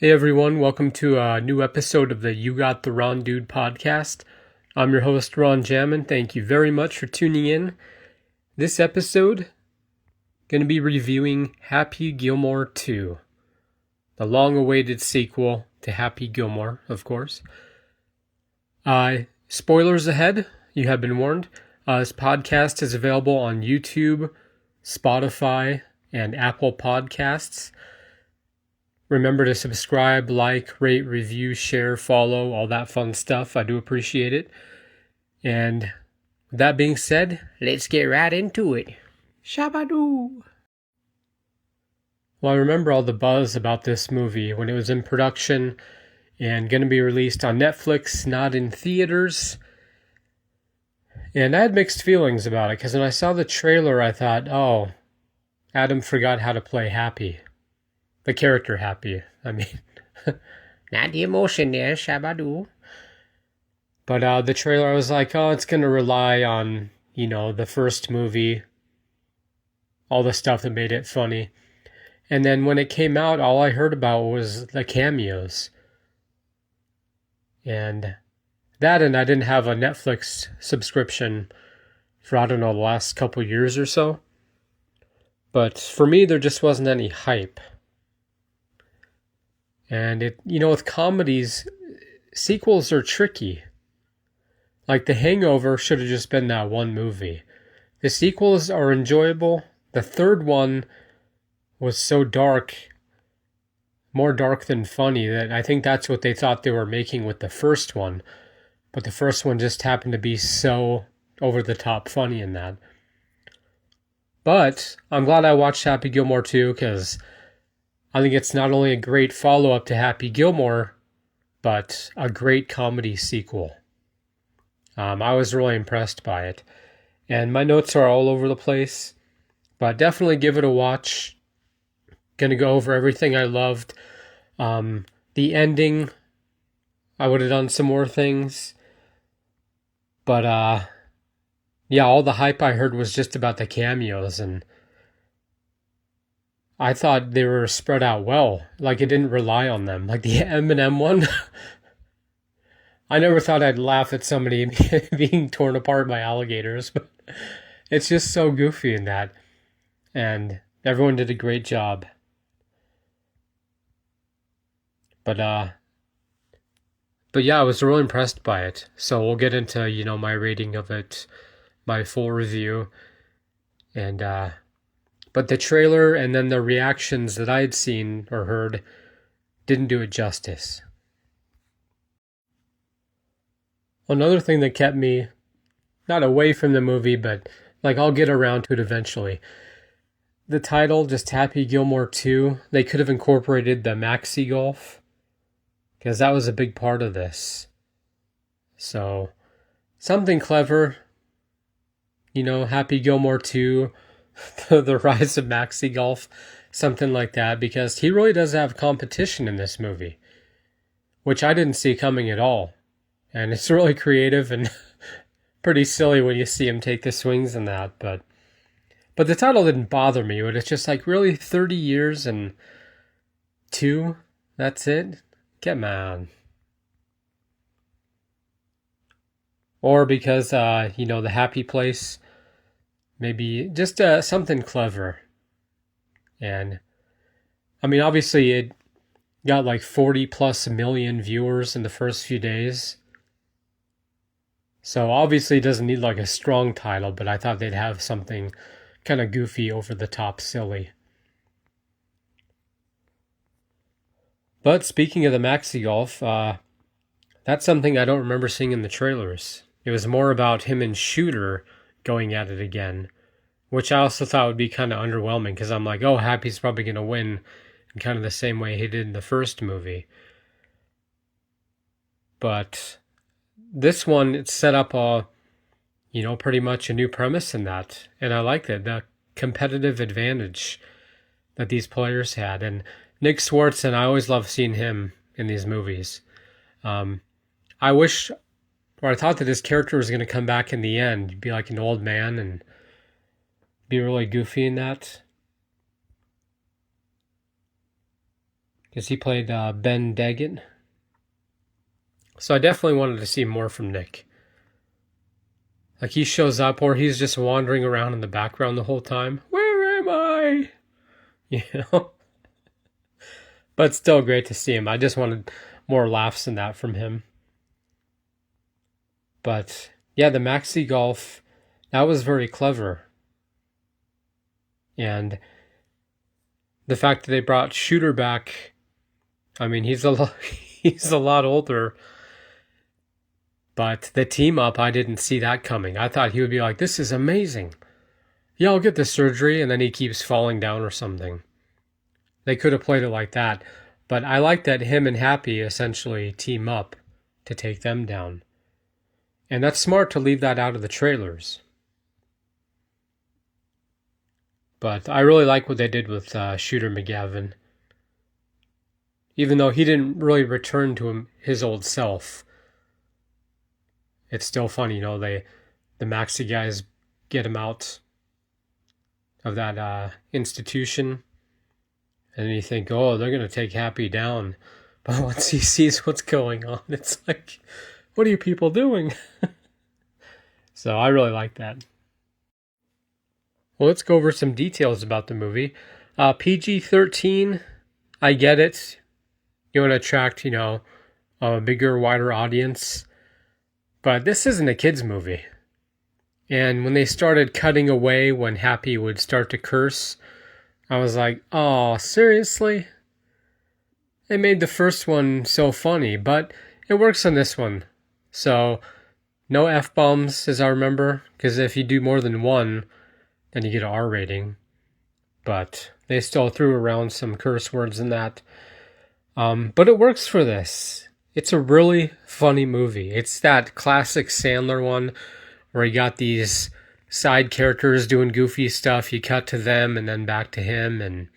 Hey everyone, welcome to a new episode of the You Got the Ron Dude podcast. I'm your host, Ron Jammin. Thank you very much for tuning in. This episode, going to be reviewing Happy Gilmore 2, the long-awaited sequel to Happy Gilmore, of course. Spoilers ahead, you have been warned. This podcast is available on YouTube, Spotify, and Apple Podcasts. Remember to subscribe, like, rate, review, share, follow, all that fun stuff. I do appreciate it. And with that being said, let's get right into it. Shabadoo! Well, I remember all the buzz about this movie when it was in production and going to be released on Netflix, not in theaters. And I had mixed feelings about it because when I saw the trailer, I thought, oh, Adam forgot how to play Happy. The character Happy, I mean. Not the emotion there, Shabadoo. But the trailer, I was like, oh, it's going to rely on, the first movie. All the stuff that made it funny. And then when it came out, all I heard about was the cameos. And that, and I didn't have a Netflix subscription for, I don't know, the last couple years or so. But for me, there just wasn't any hype. And with comedies, sequels are tricky. Like The Hangover should have just been that one movie. The sequels are enjoyable. The third one was so dark, more dark than funny, that I think that's what they thought they were making with the first one. But the first one just happened to be so over the top funny in that. But I'm glad I watched Happy Gilmore 2 because I think it's not only a great follow-up to Happy Gilmore, but a great comedy sequel. I was really impressed by it. And my notes are all over the place, but definitely give it a watch. Gonna go over everything I loved. The ending, I would have done some more things. But, all the hype I heard was just about the cameos, and I thought they were spread out well. Like, it didn't rely on them. Like the Eminem one. I never thought I'd laugh at somebody being torn apart by alligators, but it's just so goofy in that. And everyone did a great job. But yeah, I was really impressed by it. So we'll get into, my rating of it, my full review. And, but the trailer and then the reactions that I had seen or heard didn't do it justice. Another thing that kept me not away from the movie, but I'll get around to it eventually. The title, just Happy Gilmore 2, they could have incorporated the maxi golf because that was a big part of this. So, something clever, Happy Gilmore 2, the rise of maxi golf, something like that, because he really does have competition in this movie, which I didn't see coming at all. And it's really creative and pretty silly when you see him take the swings in that, but the title didn't bother me. But it's just really 30 years and 2, that's it? Come on. Or because, the happy place, maybe just something clever. And, I mean, obviously it got 40 plus million viewers in the first few days. So obviously it doesn't need a strong title, but I thought they'd have something kind of goofy, over the top, silly. But speaking of the maxi golf, that's something I don't remember seeing in the trailers. It was more about him and Shooter going at it again, which I also thought would be kind of underwhelming because I'm like, oh, Happy's probably going to win in kind of the same way he did in the first movie. But this one, it's set up pretty much a new premise in that. And I liked it, the competitive advantage that these players had. And Nick Swartzen, I always love seeing him in these movies. I thought that his character was going to come back in the end, be like an old man and be really goofy in that. because he played Ben Daggett. So I definitely wanted to see more from Nick. Like he shows up or he's just wandering around in the background the whole time. Where am I? You know? But still great to see him. I just wanted more laughs than that from him. But yeah, the maxi golf, that was very clever. And the fact that they brought Shooter back, I mean, he's a lot older. But the team up, I didn't see that coming. I thought he would be like, this is amazing. Yeah, I'll get the surgery, and then he keeps falling down or something. They could have played it like that. But I like that him and Happy essentially team up to take them down. And that's smart to leave that out of the trailers. But I really like what they did with Shooter McGavin. Even though he didn't really return to his old self. It's still funny, you know, the Maxi guys get him out of that institution. And you think, oh, they're going to take Happy down. But once he sees what's going on, it's like, what are you people doing? So I really like that. Well, let's go over some details about the movie. PG-13, I get it. You want to attract, you know, a bigger, wider audience. But this isn't a kid's movie. And when they started cutting away when Happy would start to curse, I was like, oh, seriously? They made the first one so funny, but it works on this one. So, no F-bombs, as I remember, because if you do more than one, then you get an R rating. But they still threw around some curse words in that. But it works for this. It's a really funny movie. It's that classic Sandler one where you got these side characters doing goofy stuff. You cut to them and then back to him. And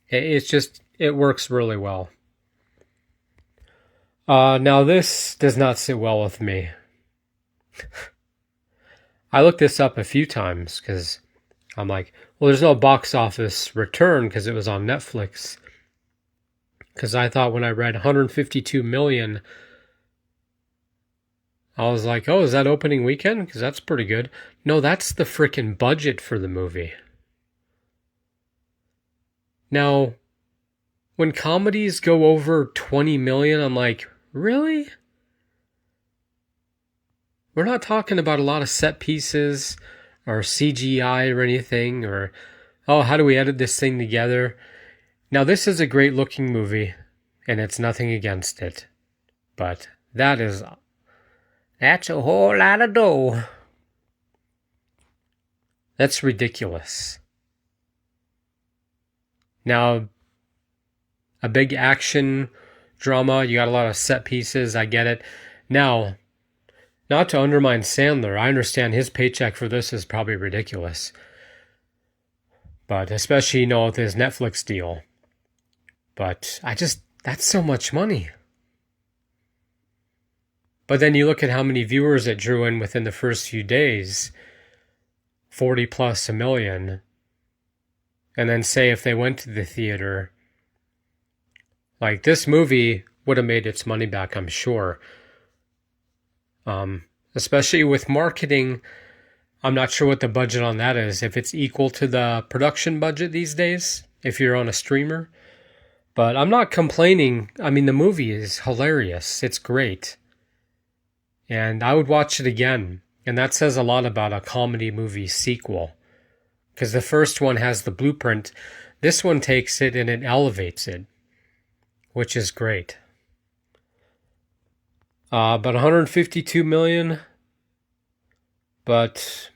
it works really well. Now this does not sit well with me. I looked this up a few times because I'm like, well, there's no box office return because it was on Netflix. Because I thought when I read 152 million, I was like, oh, is that opening weekend? Because that's pretty good. No, that's the frickin' budget for the movie. Now, when comedies go over 20 million, I'm like, really? We're not talking about a lot of set pieces or CGI or anything, or, oh, how do we edit this thing together? Now, this is a great looking movie, and it's nothing against it. But that's a whole lot of dough. That's ridiculous. Now, a big action drama, you got a lot of set pieces, I get it. Now, not to undermine Sandler, I understand his paycheck for this is probably ridiculous. But especially, you know, with his Netflix deal. But that's so much money. But then you look at how many viewers it drew in within the first few days, 40 plus a million. And then say if they went to the theater, like this movie would have made its money back, I'm sure. Especially with marketing, I'm not sure what the budget on that is. If it's equal to the production budget these days, if you're on a streamer. But I'm not complaining. I mean, the movie is hilarious. It's great. And I would watch it again. And that says a lot about a comedy movie sequel. Because the first one has the blueprint. This one takes it and it elevates it. Which is great. But 152 million. But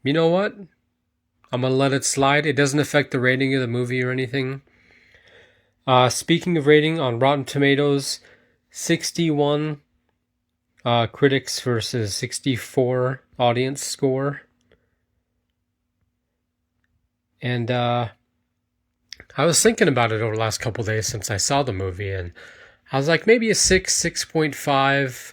you know what? I'm going to let it slide. It doesn't affect the rating of the movie or anything. Speaking of rating, on Rotten Tomatoes, 61 critics versus 64 audience score. And I was thinking about it over the last couple days since I saw the movie, and I was like, maybe a 6.5.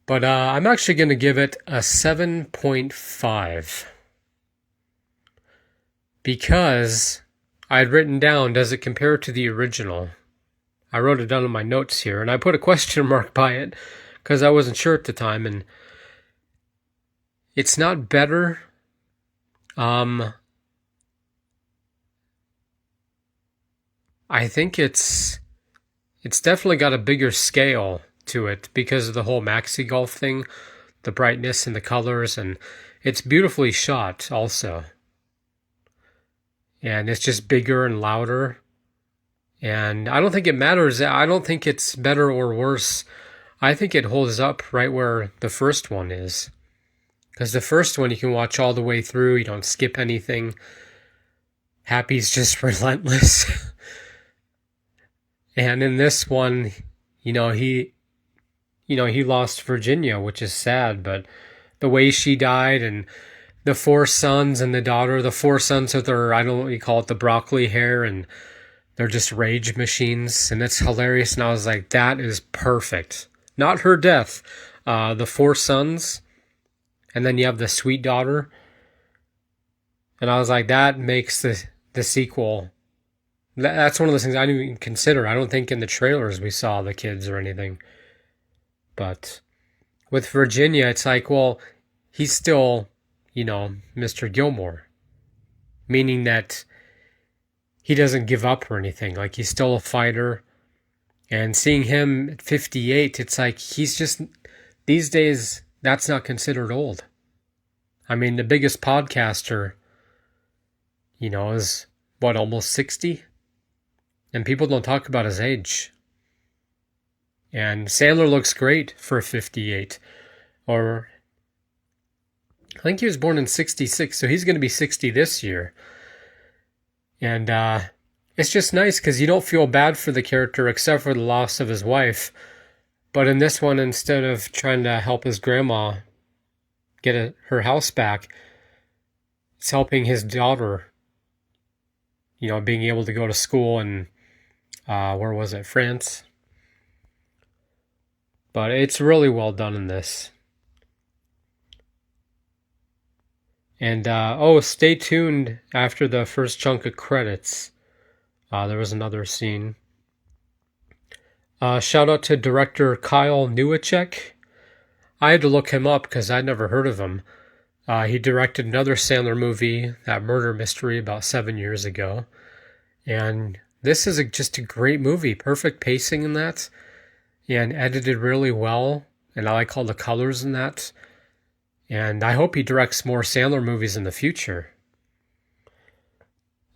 But I'm actually going to give it a 7.5. Because I had written down, does it compare to the original? I wrote it down in my notes here, and I put a question mark by it because I wasn't sure at the time, and it's not better. I think it's definitely got a bigger scale to it because of the whole maxi golf thing, the brightness and the colors, and it's beautifully shot also. And it's just bigger and louder. And I don't think it matters. I don't think it's better or worse. I think it holds up right where the first one is. Because the first one you can watch all the way through. You don't skip anything. Happy's just relentless. And in this one, he lost Virginia, which is sad, but the way she died and the 4 sons and the daughter, the 4 sons with their, I don't know what you call it, the broccoli hair, and they're just rage machines, and it's hilarious, and I was like, that is perfect. Not her death, the 4 sons, and then you have the sweet daughter, and I was like, that makes the sequel. That's one of those things I didn't even consider. I don't think in the trailers we saw the kids or anything. But with Virginia, it's like, well, he's still, Mr. Gilmore. Meaning that he doesn't give up or anything. Like, he's still a fighter. And seeing him at 58, it's like he's just, these days, that's not considered old. I mean, the biggest podcaster, is, almost 60? And people don't talk about his age. And Sandler looks great for 58. Or, I think he was born in 66, so he's going to be 60 this year. And it's just nice because you don't feel bad for the character except for the loss of his wife. But in this one, instead of trying to help his grandma get her house back, it's helping his daughter, being able to go to school in, where was it, France? But it's really well done in this. And, stay tuned after the first chunk of credits. There was another scene. Shout out to director Kyle Newacek. I had to look him up because I'd never heard of him. He directed another Sandler movie, that murder mystery, about 7 years ago. And this is just a great movie. Perfect pacing in that. And edited really well. And I like all the colors in that. And I hope he directs more Sandler movies in the future.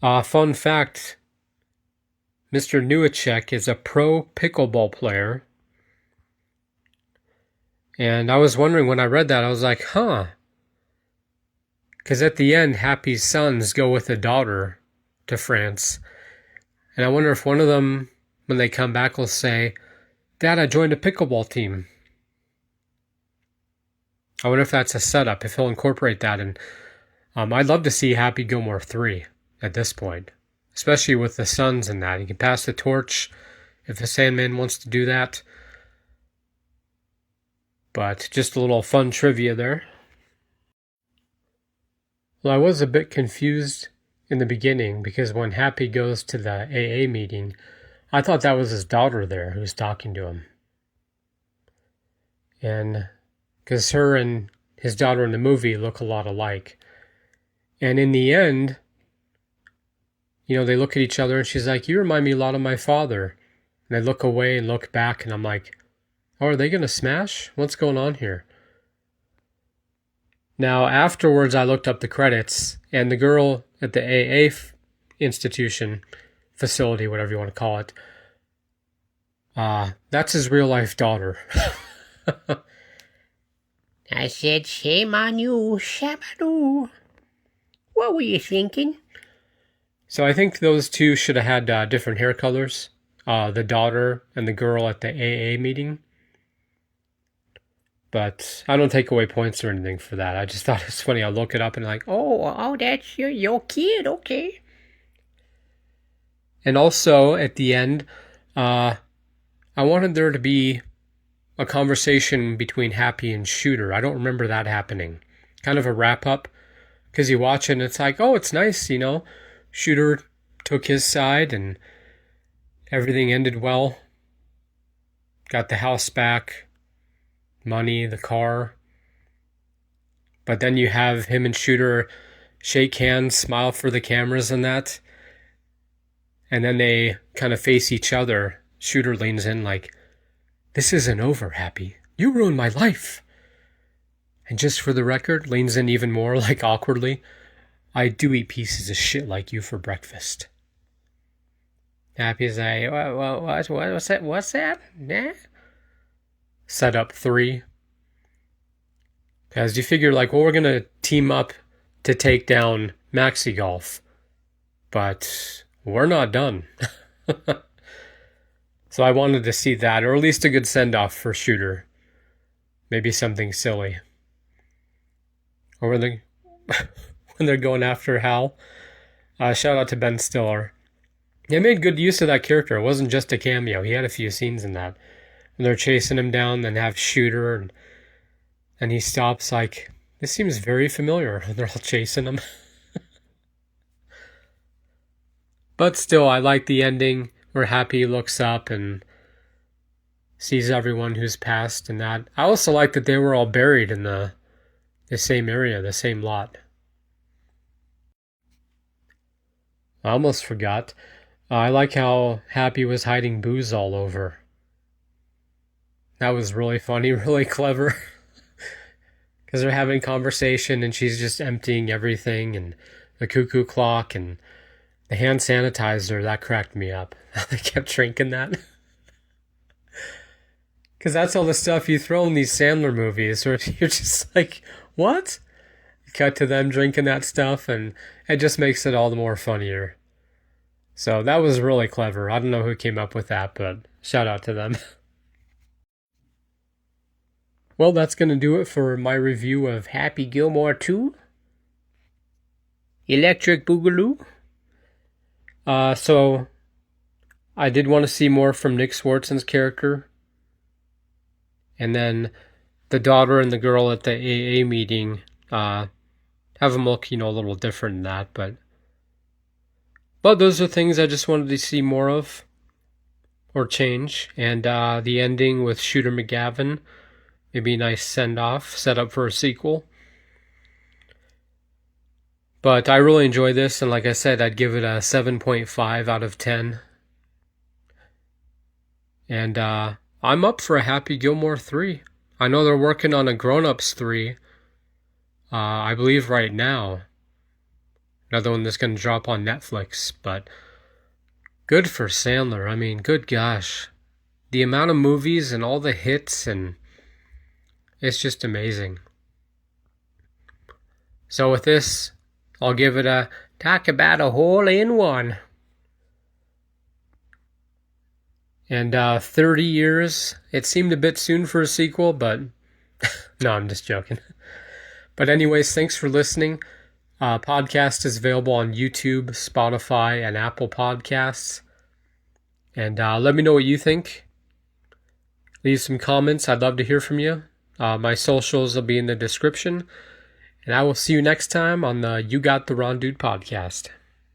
Fun fact, Mr. Newacek is a pro pickleball player. And I was wondering when I read that, I was like, huh. Because at the end, Happy's sons go with the daughter to France. And I wonder if one of them, when they come back, will say, Dad, I joined a pickleball team. I wonder if that's a setup, if he'll incorporate that. And I'd love to see Happy Gilmore 3 at this point, especially with the sons and that. He can pass the torch if the Sandman wants to do that. But just a little fun trivia there. Well, I was a bit confused in the beginning because when Happy goes to the AA meeting, I thought that was his daughter there who was talking to him. And because her and his daughter in the movie look a lot alike. And in the end, they look at each other and she's like, you remind me a lot of my father. And they look away and look back and I'm like, oh, are they going to smash? What's going on here? Now, afterwards, I looked up the credits and the girl at the AA institution, facility, whatever you want to call it, that's his real life daughter. I said, shame on you, Shabadoo. What were you thinking? So I think those two should have had different hair colors. The daughter and the girl at the AA meeting. But I don't take away points or anything for that. I just thought it was funny. I'll look it up and like, oh, that's your kid, okay. And also, at the end, I wanted there to be a conversation between Happy and Shooter. I don't remember that happening. Kind of a wrap-up. Because you watch it and it's like, oh, it's nice, Shooter took his side and everything ended well. Got the house back, money, the car. But then you have him and Shooter shake hands, smile for the cameras and that. And then they kind of face each other. Shooter leans in like, "This isn't over, Happy. You ruined my life." And just for the record, leans in even more, like awkwardly, "I do eat pieces of shit like you for breakfast." Happy's like, what's that? Nah. Set up 3. Because you figure, like, well, we're going to team up to take down Maxi Golf. But we're not done. So I wanted to see that, or at least a good send-off for Shooter. Maybe something silly. Or when they're going after Hal. Shout out to Ben Stiller. They made good use of that character. It wasn't just a cameo. He had a few scenes in that. When they're chasing him down, then have Shooter, and he stops like, "This seems very familiar." And they're all chasing him. But still, I like the ending where Happy looks up and sees everyone who's passed and that. I also like that they were all buried in the same area, the same lot. I almost forgot. I like how Happy was hiding booze all over. That was really funny, really clever. Because they're having a conversation and she's just emptying everything, and the cuckoo clock and the hand sanitizer, that cracked me up. They kept drinking that. Because that's all the stuff you throw in these Sandler movies where you're just like, what? Cut to them drinking that stuff, and it just makes it all the more funnier. So that was really clever. I don't know who came up with that, but shout out to them. Well, that's going to do it for my review of Happy Gilmore 2. Electric Boogaloo. So I did want to see more from Nick Swartzen's character. And then the daughter and the girl at the AA meeting, have them look, a little different than that, but those are things I just wanted to see more of or change. And the ending with Shooter McGavin, maybe a nice send-off, set up for a sequel. But I really enjoy this, and like I said, I'd give it a 7.5 out of 10. And I'm up for a Happy Gilmore 3. I know they're working on a Grown Ups 3, I believe right now. Another one that's going to drop on Netflix, but good for Sandler. I mean, good gosh. The amount of movies and all the hits, and it's just amazing. So with this, I'll give it a talk about a hole-in-one. And 30 years, it seemed a bit soon for a sequel, but no, I'm just joking. But anyways, thanks for listening. Podcast is available on YouTube, Spotify, and Apple Podcasts. And let me know what you think. Leave some comments. I'd love to hear from you. My socials will be in the description. And I will see you next time on the You Got the Wrong Dude podcast.